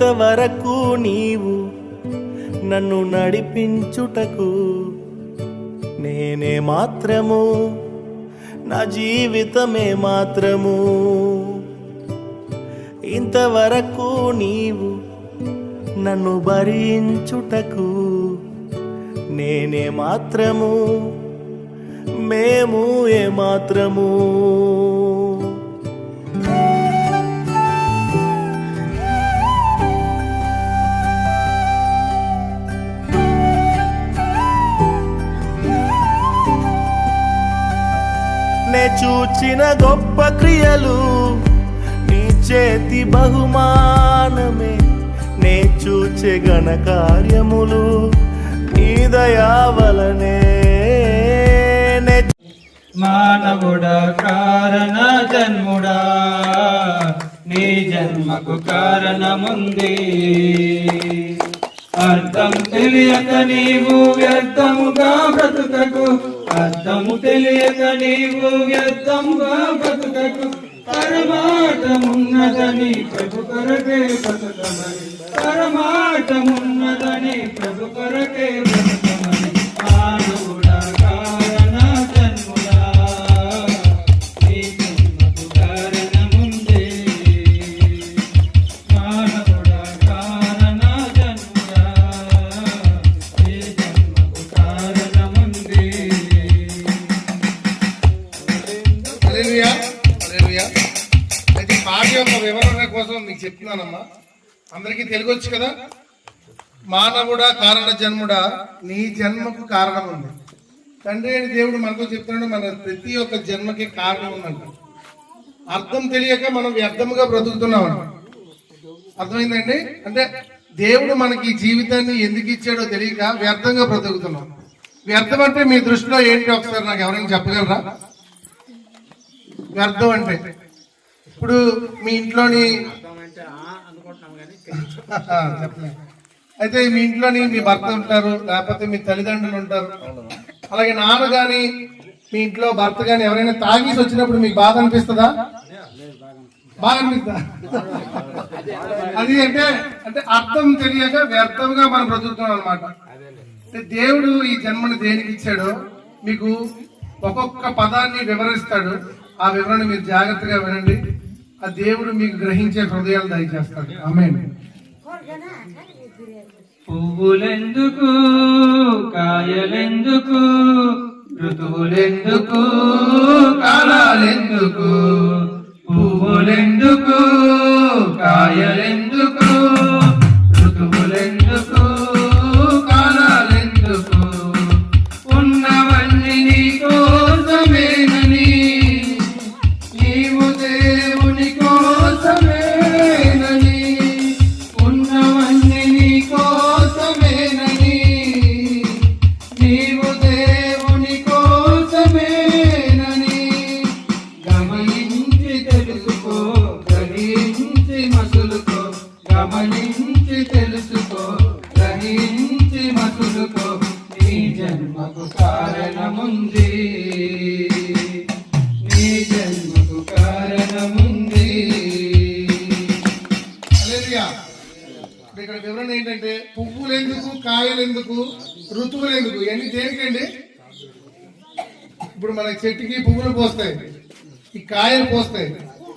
ఇంతవరకు నీవు నన్ను నడిపించుటకు నేనే మాత్రము, నా జీవితమే మాత్రము. ఇంతవరకు నీవు నన్ను భరించుటకు నేనే మాత్రము, మేము ఏ మాత్రము. నే చూచిన గొప్ప క్రియలు నీ చేతి బహుమానమే, నే చూచే ఘన కార్యములు నీ దయా వలనే. మానవుడా కారణ జన్ముడా, నీ జన్మకు కారణముంది. అర్థం తెలియక నీవు వ్యర్థముగా బ్రతుకకు, అర్థము తెలియక నీవు వ్యర్థముగా బ్రతుకకు. పరమార్థమున్నదని ప్రభు కొరకే బ్రతుకమని, పరమార్థమున్నదని ప్రభు కొరకే బ్రతుకమని. మానవుడా కారణ జన్ముడా, నీ జన్మకు కారణముంది. మానవుడా కారణ జన్ముడా, నీ జన్మకు కారణముంది. హల్లెలూయా, హల్లెలూయా. అయితే పాట యొక్క వివరణ కోసం మీకు చెప్తున్నానమ్మా. అందరికీ తెలుగొచ్చు కదా. మానవుడా కారణ జన్ముడా, నీ జన్మకు కారణం ఉంది. తండ్రి అయిన దేవుడు మనతో చెప్తున్నాడు, మన ప్రతి ఒక్క జన్మకి కారణం ఉందంట. అర్థం తెలియక మనం వ్యర్థముగా బ్రతుకుతున్నాం. అర్థమైందండి? అంటే దేవుడు మనకి జీవితాన్ని ఎందుకు ఇచ్చాడో తెలియక వ్యర్థంగా బ్రతుకుతున్నాం. వ్యర్థం అంటే మీ దృష్టిలో ఏంటి ఒకసారి నాకు ఎవరైనా చెప్పగలరా? వ్యర్థం అంటే ఇప్పుడు మీ ఇంట్లోని అయితే మీ ఇంట్లోని మీ భర్త ఉంటారు, లేకపోతే మీ తల్లిదండ్రులు ఉంటారు. అలాగే నాన్న గాని మీ ఇంట్లో భర్త గాని ఎవరైనా తాగేసి వచ్చినప్పుడు మీకు బాధ అనిపిస్తుందా? బాగా అనిపిస్తుందా? అది అంటే అర్థం తెలియక వ్యర్థంగా మనం బ్రతుకుతున్నాం అనమాట. దేవుడు ఈ జన్మను దేనికి ఇచ్చాడో మీకు ఒక్కొక్క పదాన్ని వివరిస్తాడు. ఆ వివరణ మీరు జాగ్రత్తగా వినండి. ఆ దేవుడు మీకు గ్రహించే హృదయాలు దయచేస్తాడు. ఆమేన్. పువ్వులెందుకు, కాయలెందుకు, ఋతువులెందుకు, కాలాలెందుకు. పువ్వులెందుకు, కాయలెందుకు, ఋతువులెందుకు, కాలాలెందుకు. ఉన్నవన్నీ నీ కోసమేనని, నీవు దేవుని కోసమేనని. ఉన్నవన్నీ నీ కోసమేనని, నీవు దేవుని కోసమేనని. గమనించి తెలుసుకో, గ్రహించి మసులుకో. గమనించి తెలుసుకో, గ్రహించి మసులుకో. నీ జన్మకు కారణముంది, నీ జన్మకు కారణముంది. హల్లెలూయా. ఇక్కడ వివరణ ఏంటంటే పువ్వులెందుకు, కాయలెందుకు, ఋతువులెందుకు, ఇవన్నీ దేనికండి? ఇప్పుడు మన చెట్టుకి పువ్వులు పోస్తాయి, ఈ కాయలు పోస్తాయి.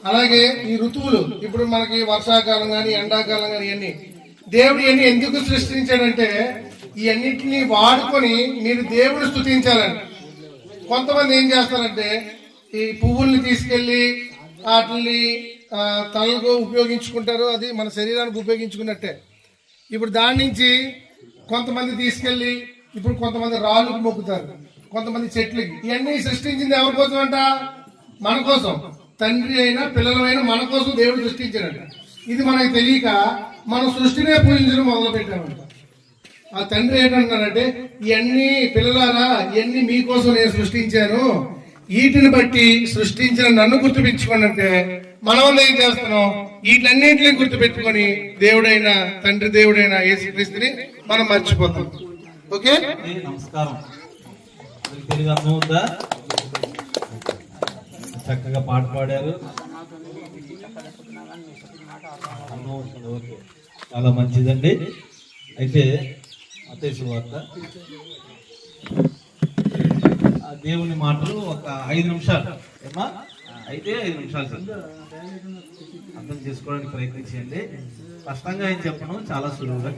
అలాగే ఈ ఋతువులు, ఇప్పుడు మనకి వర్షాకాలం కానీ ఎండాకాలం కానీ ఇవన్నీ దేవుడు ఇవన్నీ ఎందుకు సృష్టించాడంటే ఇవన్నిటిని వాడుకొని మీరు దేవుడు స్తుతించాలని. కొంతమంది ఏం చేస్తారంటే ఈ పువ్వుల్ని తీసుకెళ్లి వాటిని తలకు ఉపయోగించుకుంటారు. అది మన శరీరానికి ఉపయోగించుకున్నట్టే. ఇప్పుడు దాని నుంచి కొంతమంది తీసుకెళ్లి ఇప్పుడు కొంతమంది రాళ్ళకు మొక్కుతారు, కొంతమంది చెట్లకి. ఇవన్నీ సృష్టించింది ఎవరి కోసం అంట? మన కోసం. తండ్రి అయినా పిల్లలైనా మన కోసం దేవుడు సృష్టించాడంట. ఇది మనకు తెలియక మనం సృష్టినే పూజించడం మొదలు పెట్టామంట. ఆ తండ్రి ఏంటంటున్నారంటే ఇవన్నీ పిల్లలారా, ఇవన్నీ మీకోసం నేను సృష్టించాను, వీటిని బట్టి సృష్టించిన నన్ను గుర్తుపెట్టుకోండి అంటే మనం ఏం చేస్తున్నాం? వీటన్నింటినీ గుర్తుపెట్టుకొని దేవుడైన తండ్రి దేవుడైన యేసుక్రీస్తుని మనం మర్చిపోతాం. ఓకే, నమస్కారం. తెలుగు అర్థం ఉందా? చక్కగా పాట పాడారు. ఓకే, చాలా మంచిదండి. అయితే మత్తయి సువార్త ఆ దేవుని మాటలు ఒక 5 నిమిషాలు ఏమా అయితే 5 నిమిషాలు అర్థం చేసుకోవడానికి ప్రయత్నించండి. స్పష్టంగా ఏం చెప్పను, చాలా సులువుగా.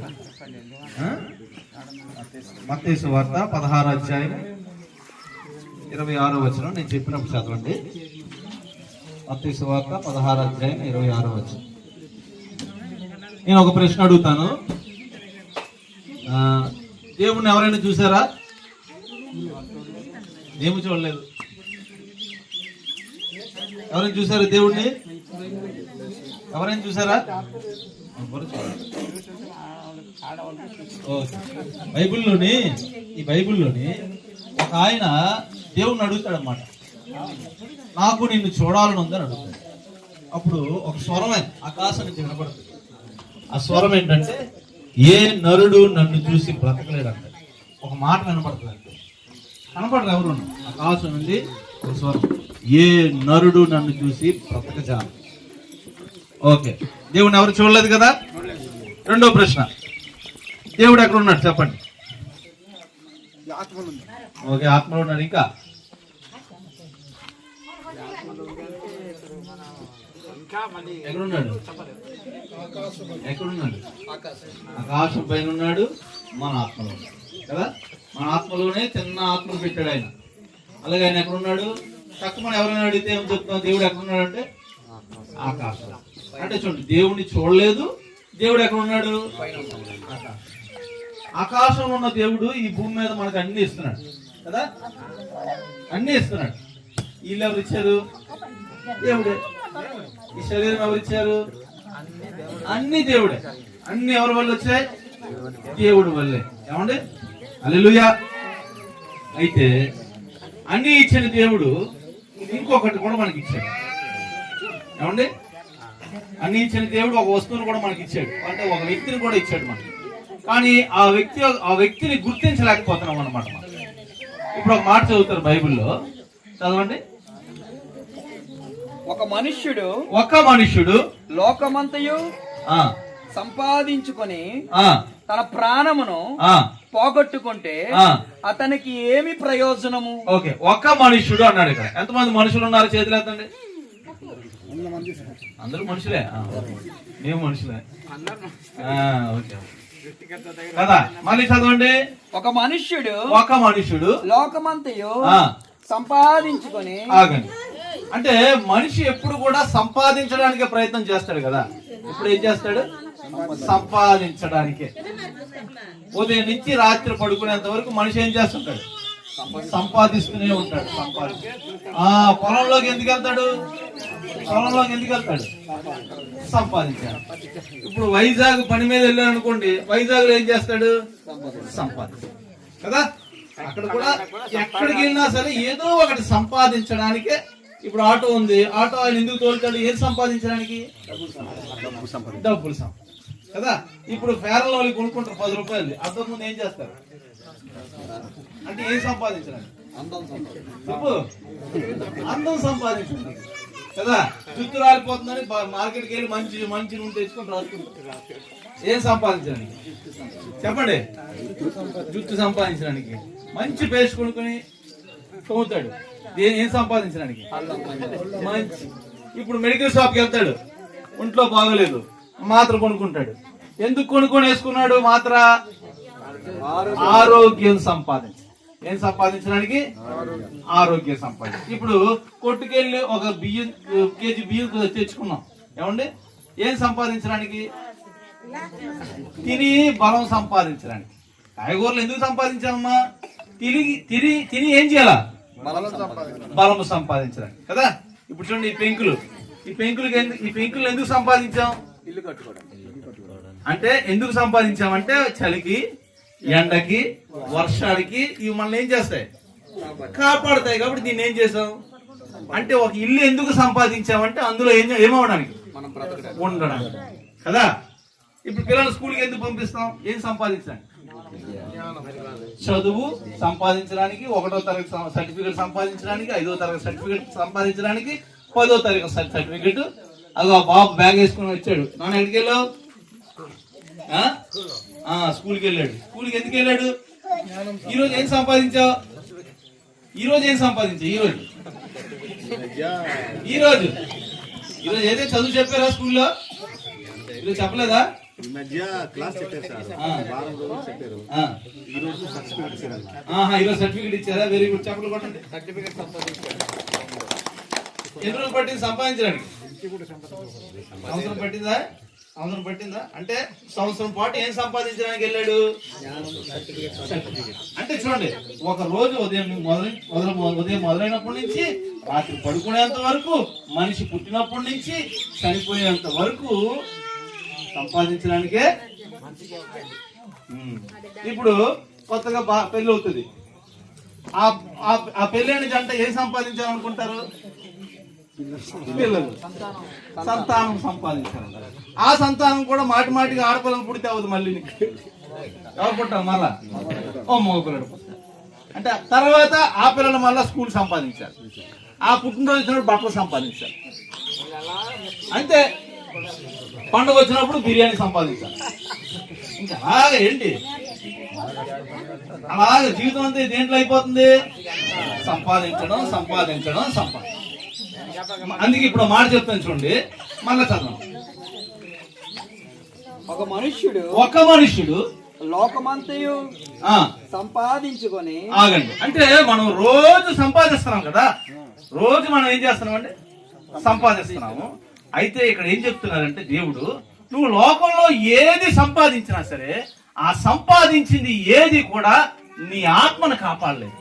మత్తయి సువార్త 16వ అధ్యాయం 26వ వచనం నేను చెప్పినప్పుడు చదవండి. మత్తయి సువార్త 16వ అధ్యాయం 26వ వచనం. నేను ఒక ప్రశ్న అడుగుతాను. దేవుణ్ణి ఎవరైనా చూసారా? ఏమి చూడలేదు. ఎవరైనా చూసారా దేవుణ్ణి? ఎవరైనా చూసారా? బైబిల్లోని ఒక ఆయన దేవుణ్ణి అడుగుతాడు అన్నమాట. నాకు నిన్ను చూడాలని ఉందని అడుగుతాడు. అప్పుడు ఒక స్వరం ఆకాశం నుంచి వినపడుతుంది. ఆ స్వరం ఏంటంటే, ఏ నరుడు నన్ను చూసి బ్రతకలేడు అంటాడు. ఒక మాట వినపడుతుంది అంటే కనపడరు ఎవరు. ఆకాశం నుండి ఒక స్వరం, ఏ నరుడు నన్ను చూసి బ్రతకజాలు. ఓకే, దేవుని ఎవరు చూడలేదు కదా. రెండో ప్రశ్న, దేవుడు ఎక్కడ ఉన్నాడు చెప్పండి. ఓకే, ఆత్మలో ఉన్నాడు. ఇంకా ఎక్కడున్నాడు? ఎక్కడున్నాడు? ఆకాశం పైన ఉన్నాడు. మన ఆత్మలో కదా. మన ఆత్మలోనే చిన్న ఆత్మలు పెట్టాడు ఆయన. అలాగే ఆయన ఎక్కడున్నాడు? తక్కువ మనం ఎవరైనా అడిగితే ఏం చెప్తాం? దేవుడు ఎక్కడున్నాడు అంటే ఆకాశం. అంటే చూడండి, దేవుడిని చూడలేదు. దేవుడు ఎక్కడున్నాడు? ఆకాశంలో ఉన్న దేవుడు ఈ భూమి మీద మనకు అన్ని ఇస్తున్నాడు కదా. అన్ని ఇస్తున్నాడు. వీళ్ళు ఎవరు ఇచ్చారు? దేవుడే. ఈ శరీరం ఎవరు ఇచ్చారు? అన్ని దేవుడే. అన్ని ఎవరి వల్ల వచ్చాయి? దేవుడి వల్లే. ఏమండి? హల్లెలూయా. అయితే అన్ని ఇచ్చిన దేవుడు ఇంకొకటి కూడా మనకి ఇచ్చాడు. ఏమండి? అన్ని ఇచ్చిన దేవుడు ఒక వస్తువును కూడా మనకి ఇచ్చాడు. అంటే ఒక వ్యక్తిని కూడా ఇచ్చాడు మనకి. కానీ ఆ వ్యక్తిని గుర్తించలేకపోతున్నాం అన్నమాట. ఇప్పుడు ఒక మాట చదువుతారు బైబిల్లో, చదవండి. ఒక మనుష్యుడు లోకమంతయు సంపాదించుకొని తన ప్రాణమును పోగొట్టుకుంటే అతనికి ఏమి ప్రయోజనము? ఓకే, ఒక మనుష్యుడు అన్నాడు. ఇక్కడ ఎంతమంది మనుషులు ఉన్నారు? చేతులు ఎత్తండి. అందరూ మనుషులే. మేము మనుషులే ఓకే కదా. మళ్ళీ చదవండి. ఒక మనుష్యుడు లోకమంతయు సంపాదించుకొని. ఆగండి. అంటే మనిషి ఎప్పుడు కూడా సంపాదించడానికి ప్రయత్నం చేస్తాడు కదా. ఇప్పుడు ఏం చేస్తాడు? సంపాదించడానికే. ఉదయం నుంచి రాత్రి పడుకునేంత వరకు మనిషి ఏం చేస్తుంటాడు? సంపాదిస్తూనే ఉంటాడు. పొలంలోకి ఎందుకు వెళ్తాడు? సంపాదించాడు. ఇప్పుడు వైజాగ్ పని మీద వెళ్ళాడు అనుకోండి, వైజాగ్ లో ఏం చేస్తాడు? సంపాదిస్తాడు కదా. అక్కడ కూడా ఎక్కడికి వెళ్ళినా సరే ఏదో ఒకటి సంపాదించడానికే. ఇప్పుడు ఆటో ఉంది, ఆటో ఆయన ఎందుకు తోలుతాడు? ఏది సంపాదించడానికి? డబ్బులు కదా. ఇప్పుడు ఫేరన్ వాళ్ళు కొనుక్కుంటారు 10 రూపాయలు. అంతకుముందు ఏం చేస్తారు అంటే ఏం సంపాదించడానికి? అందం సంపాదించండి కదా. జుట్టు రాలిపోతుందని మార్కెట్కి వెళ్ళి మంచి నూనె తెచ్చుకొని రాసుకుంటారు. ఏం సంపాదించడానికి చెప్పండి? జుట్టు సంపాదించడానికి. మంచి పేస్ట్ కొనుక్కొని తోముతాడు. ఏం సంపాదించడానికి? మంచి. ఇప్పుడు మెడికల్ షాప్కి వెళ్తాడు, ఒంట్లో బాగోలేదు, మాత్ర కొనుక్కుంటాడు. ఎందుకు కొనుక్కొని వేసుకున్నాడు మాత్ర? ఆరోగ్యం సంపాదించ. ఏం సంపాదించడానికి? ఆరోగ్యం సంపాదించ. ఇప్పుడు కొట్టుకెళ్ళి ఒక కేజీ బియ్యం తెచ్చుకున్నాం. ఏమండి? ఏం సంపాదించడానికి? తిని బలం సంపాదించడానికి. కాయగూరలు ఎందుకు సంపాదించామమ్మా? తిని ఏం చేయాలా? బలము సంపాదించడానికి కదా. ఇప్పుడు చూడండి, ఈ పెంకులు ఎందుకు సంపాదించాం? ఇల్లు కట్టుకోవడం. అంటే ఎందుకు సంపాదించామంటే చలికి, ఎండకి, వర్షాలకి ఇవి మనల్ని ఏం చేస్తాయి? కాపాడుతాయి. కాబట్టి దీన్ని ఏం చేసాం అంటే ఒక ఇల్లు ఎందుకు సంపాదించామంటే అందులో ఏమవడానికి? ఉండడానికి కదా. ఇప్పుడు పిల్లలు స్కూల్కి ఎందుకు పంపిస్తాం? ఏం సంపాదించడానికి? చదువు సంపాదించడానికి, 1వ తరగతి సర్టిఫికెట్ సంపాదించడానికి, 5వ తరగతి సర్టిఫికెట్ సంపాదించడానికి, 10వ తరగతి సర్టిఫికెట్. అదో బాబు బ్యాగ్ వేసుకుని వచ్చాడు. నాన్న ఎక్కడికి వెళ్ళావు? స్కూల్కి వెళ్ళాడు. స్కూల్కి ఎందుకు వెళ్ళాడు? ఈరోజు ఏం సంపాదించావు? ఈరోజు ఏదైతే చదువు చెప్పారా స్కూల్లో? ఈరోజు చెప్పలేదా? ఈ మధ్య క్లాస్ చెప్పారు సార్, వారం రోజులు చెప్పారు. ఈ రోజు సర్టిఫికేట్ ఇచ్చారు. ఈరోజు సర్టిఫికేట్ ఇచ్చారా? Very good. చెప్పలు కొట్టండి. సర్టిఫికేట్ ఎన్ని రోజులు పట్టింది సంపాదించడానికి? సంవత్సరం పట్టిందా? అంటే సంవత్సరం పాటు ఏం సంపాదించడానికి వెళ్ళాడు? అంటే చూడండి, ఒక రోజు ఉదయం మొదలైనప్పటి నుంచి రాత్రి పడుకునేంత వరకు, మనిషి పుట్టినప్పటి నుంచి చనిపోయేంత వరకు సంపాదించడానికే. ఇప్పుడు కొత్తగా పెళ్లి అవుతుంది. ఆ పెళ్ళైన జంట ఏం సంపాదించాలనుకుంటారు? పిల్లలు, సంతానం సంపాదించాలి. ఆ సంతానం కూడా మాటిగా ఆడపిల్లలు పుడితే అవ్వదు. మళ్ళీ ఎవరు పుట్టారు? మళ్ళా మగ పిల్లలు పుట్టారు. అంటే తర్వాత ఆ పిల్లలు మళ్ళా స్కూల్ సంపాదించారు. ఆ పుట్టినరోజు వచ్చినప్పుడు బట్టలు సంపాదించారు. అంతే. పండుగ వచ్చినప్పుడు బిర్యానీ సంపాదించాలి. ఇంకా అలాగే ఏంటి, అలాగే జీవితం అంతా దేంట్లో అయిపోతుంది? సంపాదించడం. అందుకే ఇప్పుడు మాట చెప్తాను చూడండి, మళ్ళా చదవం. ఒక మనుష్యుడు లోకమంతయు సంపాదించుకొని. ఆగండి. అంటే మనం రోజు సంపాదిస్తున్నాం కదా, రోజు మనం ఏం చేస్తున్నాం అంటే సంపాదిస్తున్నాము. అయితే ఇక్కడ ఏం చెప్తున్నారంటే దేవుడు, నువ్వు లోకంలో ఏది సంపాదించినా సరే ఆ సంపాదించింది ఏది కూడా నీ ఆత్మను కాపాడలేదు.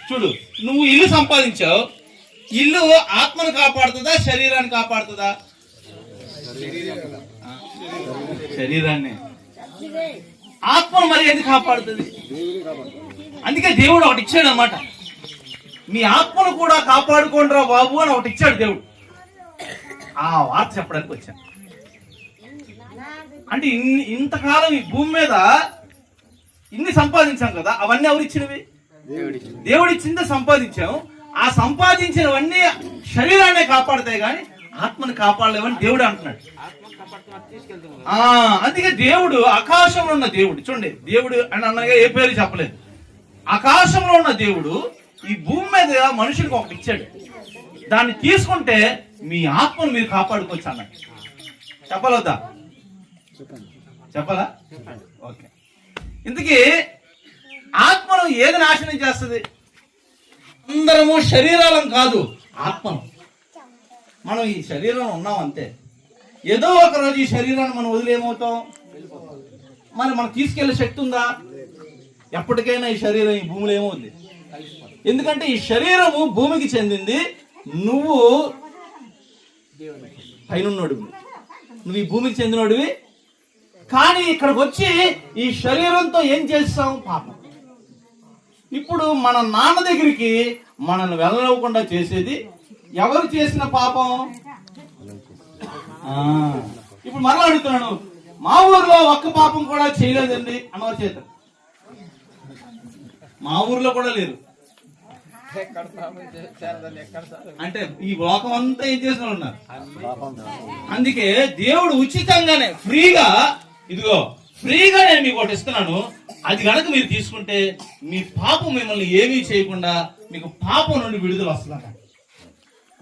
చూడు, నువ్వు ఇల్లు సంపాదించావు, ఇల్లు ఆత్మను కాపాడుతుందా శరీరాన్ని కాపాడుతుందా? శరీరాన్ని. ఆత్మను మరి ఏది కాపాడుతుంది? అందుకే దేవుడు ఒకటి ఇచ్చాడు అన్నమాట, మీ ఆత్మను కూడా కాపాడుకోండిరా బాబు అని ఒకటి ఇచ్చాడు దేవుడు. ఆ వార్త చెప్పడానికి వచ్చాను. అంటే ఇంతకాలం ఈ భూమి మీద ఇన్ని సంపాదించాం కదా, అవన్నీ ఎవరిచ్చినవి? దేవుడు ఇచ్చిందే సంపాదించాం. ఆ సంపాదించినవన్నీ శరీరాన్ని కాపాడుతాయి కానీ ఆత్మని కాపాడలేవని దేవుడు అంటున్నాడు. అందుకే దేవుడు ఆకాశంలో ఉన్న దేవుడు, చూడండి, దేవుడు అని అన్నగా ఏ పేరు చెప్పలేదు. ఆకాశంలో ఉన్న దేవుడు ఈ భూమి మీద మనుషులకు ఒకటి ఇచ్చాడు. దాన్ని తీసుకుంటే మీ ఆత్మను మీరు కాపాడుకోవచ్చు అన్నాడు. చెప్పాలొద్దా? చెప్పాలా? ఓకే. ఇంతకీ ఆత్మను ఏది నాశనం చేస్తుంది? అందరము శరీరాలం కాదు, ఆత్మను. మనం ఈ శరీరంలో ఉన్నాం అంతే. ఏదో ఒక రోజు ఈ శరీరాన్ని మనం వదిలేమవుతాం. మరి మనం తీసుకెళ్లే శక్తి ఉందా? ఎప్పటికైనా ఈ శరీరం ఈ భూమిలో ఏమవుతుంది? ఎందుకంటే ఈ శరీరము భూమికి చెందింది. నువ్వు పైనున్నోడివి, నువ్వు ఈ భూమికి చెందినోడివి. కానీ ఇక్కడికి వచ్చి ఈ శరీరంతో ఏం చేస్తాం? పాపం. ఇప్పుడు మన నాన్న దగ్గరికి మనల్ని వెళ్ళనివ్వకుండా చేసేది ఎవరు చేసిన పాపం? ఇప్పుడు మరలా అడుగుతున్నాను, మా ఊర్లో ఒక్క పాపం కూడా చేయలేదండి అన్నవారు చేత. మా ఊర్లో కూడా లేరు. అంటే ఈ లోకం అంతా ఏం చేసిన ఉన్నారు. అందుకే దేవుడు ఉచితంగానే ఫ్రీగా, ఇదిగో ఫ్రీగా నేను మీకు ఒకటి ఇస్తున్నాను, అది కనుక మీరు తీసుకుంటే మీ పాపం మిమ్మల్ని ఏమీ చేయకుండా మీకు పాపం నుండి విడుదల వస్తుంది.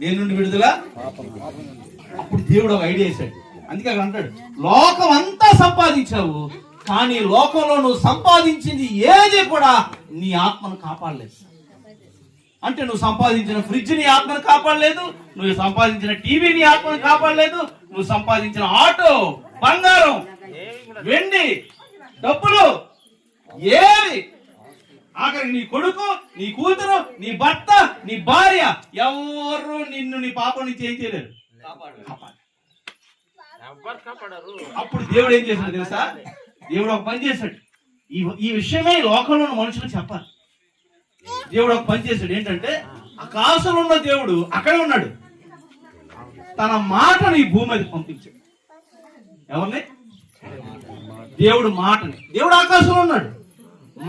దేని నుండి విడుదల? అప్పుడు దేవుడు ఒక ఐడియా వేశాడు. అందుకే అక్కడ అంటాడు, లోకం అంతా సంపాదించావు కానీ లోకంలో నువ్వు సంపాదించింది ఏది కూడా నీ ఆత్మను కాపాడలేదు. అంటే నువ్వు సంపాదించిన ఫ్రిడ్జ్ నీ ఆత్మను కాపాడలేదు, నువ్వు సంపాదించిన టీవీ నీ ఆత్మను కాపాడలేదు, నువ్వు సంపాదించిన ఆటో, బంగారం, వెండి, డబ్బులు ఏవి, ఆఖరికి నీ కొడుకు, నీ కూతురు, నీ భర్త, నీ భార్య ఎవరు నిన్ను నీ పాపం నుంచి ఏం చేయలేరు. అప్పుడు దేవుడు ఏం చేశాడు తెలుసా? దేవుడు ఒక పని చేశాడు. ఈ విషయమే లోకంలో ఉన్న మనుషులు చెప్పాలి. దేవుడు ఒక పని చేశాడు. ఏంటంటే ఆకాశంలో ఉన్న దేవుడు అక్కడే ఉన్నాడు. తన మాటను ఈ భూమి మీద పంపించాడు. ఎవరిని? దేవుడు మాటని. దేవుడు ఆకాశంలో ఉన్నాడు,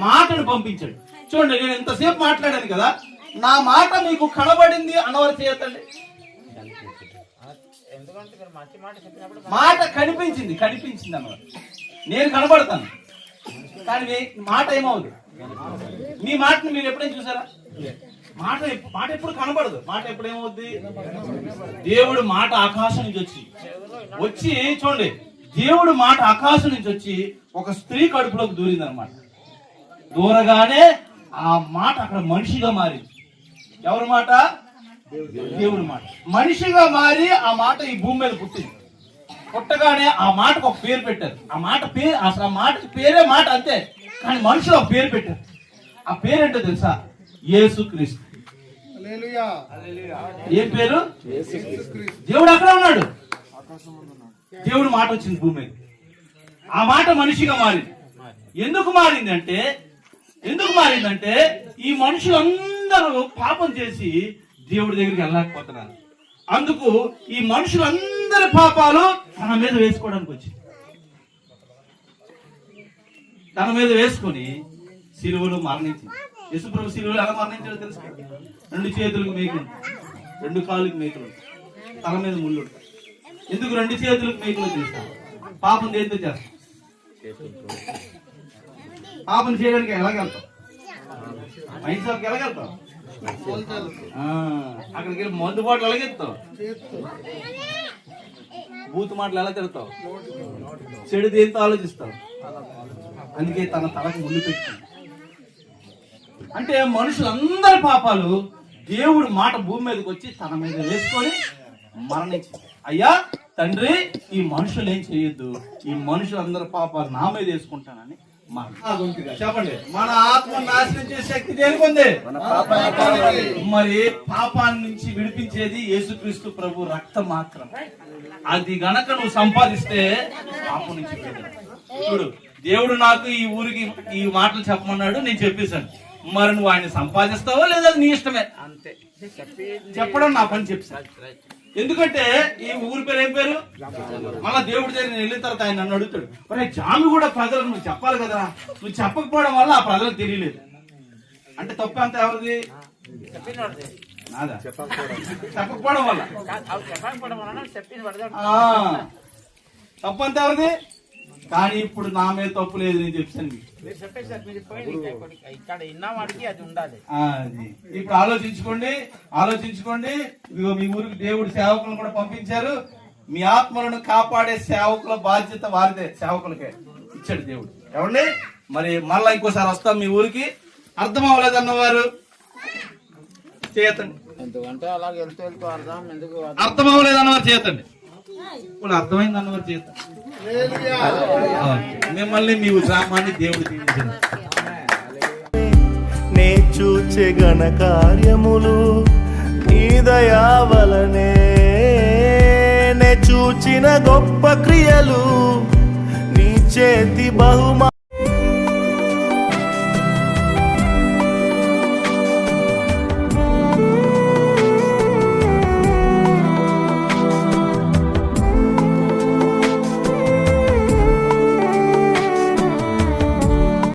మాటను పంపించాడు. చూడండి, నేను ఎంతసేపు మాట్లాడాను కదా, నా మాట మీకు కనబడింది అన్నవారు చేయతండి. మాట కనిపించింది అన్నమాట. నేను కనబడతాను, కానీ మాట ఏమవుతుంది? మీ మాటను మీరు ఎప్పుడైనా చూసారా? మాట ఎప్పుడు కనబడదు. మాట ఎప్పుడు ఏమవుద్ది? దేవుడు మాట ఆకాశం నుంచి వచ్చి చూడండి, దేవుడు మాట ఆకాశం నుంచి వచ్చి ఒక స్త్రీ కడుపులోకి దూరింది అనమాట. దూరగానే ఆ మాట అక్కడ మనిషిగా మారింది. ఎవరి మాట? దేవుడి మాట. మనిషిగా మారి ఆ మాట ఈ భూమి మీద పుట్టింది. పుట్టగానే ఆ మాటకు ఒక పేరు పెట్టారు. ఆ మాట పేరు, అసలు ఆ మాటకి పేరే మాట అంతే, కానీ మనుషులు ఒక పేరు పెట్టారు. ఆ పేరేంటో తెలుసా? యేసుక్రీస్తు. ఏం పేరు? దేవుడు అక్కడ ఉన్నాడు. దేవుడు మాట వచ్చింది భూమి మీద. ఆ మాట మనిషిగా మారింది. ఎందుకు మారిందంటే ఈ మనుషులందరూ పాపం చేసి దేవుడి దగ్గరికి వెళ్ళలేకపోతున్నారు. అందుకు ఈ మనుషులందరి పాపాలు తన మీద వేసుకోవడానికి వచ్చింది. తన మీద వేసుకొని సిలువలో మరణించింది. యేసుప్రభు సిలువలో ఎలా మరణించాడో తెలుసు కదా? 2 చేతులకు మేకులు, 2 కాళ్ళకి మేకులు, తల మీద ముళ్ళు. ఎందుకు 2 చేతులకు మేకులు చేస్తాం? పాపం దేంతో చేస్తాం? పాపం చేయడానికి ఎలాగెళ్తాం? మైండ్ షాప్కి ఎలాగెళ్తాం? అక్కడికి వెళ్ళి మందు బాటలు ఎలాగెత్తావు? బూతు మాటలు ఎలా తిడతావు? చెడు దేంతో ఆలోచిస్తావు? అందుకే తన తలకు ముళ్ళు పెట్టింది. అంటే మనుషులందరి పాపాలు దేవుడు మాట భూమి మీదకి వచ్చి తన మీద వేసుకొని మరణించింది. అయ్యా తండ్రి, ఈ మనుషులు ఏం చేయొద్దు, ఈ మనుషులందరి పాపాలు నా మీద వేసుకుంటానని చెప్పండి. మన ఆత్మ నాశనం చేసే శక్తి దేనికుంది? మరి పాపాన్ని నుంచి విడిపించేది యేసుక్రీస్తు ప్రభు రక్తం మాత్రం. అది గనక నువ్వు సంపాదిస్తే పాపం నుంచి చూడు. దేవుడు నాకు ఈ ఊరికి ఈ మాటలు చెప్పమన్నాడు, నేను చెప్పేశాను. మరి నువ్వు ఆయన సంపాదిస్తావో లేదా నీ ఇష్టమే. అంతే, చెప్పడం నా పని చెప్పాను. ఎందుకంటే ఈ ఊరి పేరు ఏం పేరు? మళ్ళా దేవుడి దగ్గర నేను వెళ్ళిన తర్వాత ఆయన నన్ను అడుగుతాడు, మరి జామి కూడా ప్రజలకు నువ్వు చెప్పాలి కదా, నువ్వు చెప్పకపోవడం వల్ల ఆ ప్రజలకు తెలియలేదు అంటే తప్పు అంత ఎవరిది? నాదా? చెప్పకపోవడం వల్ల తప్పు అంత ఎవరిది? కానీ ఇప్పుడు నా మీద తప్పు లేదు, నేను చెప్పాను. ఇప్పుడు ఆలోచించుకోండి. ఇదిగో మీ ఊరికి దేవుడు సేవకులను కూడా పంపించారు. మీ ఆత్మలను కాపాడే సేవకుల బాధ్యత వారిదే, సేవకులకే ఇచ్చాడు దేవుడు. ఎవరిని? మరి మళ్ళా ఇంకోసారి వస్తాం మీ ఊరికి. అర్థం అవ్వలేదన్నవారు చేయతండి. అర్థం అవ్వలేదన్నవారు చేయతండి. ఇప్పుడు అర్థమైంది అన్నవారు చేతండి. మిమ్మల్ని మీ గ్రామాన్ని దేవుడు దీవించండి. నే చూచే ఘన కార్యములు నీ దయా వలనే, నే చూచిన గొప్ప క్రియలు నీ చేతి బహుమా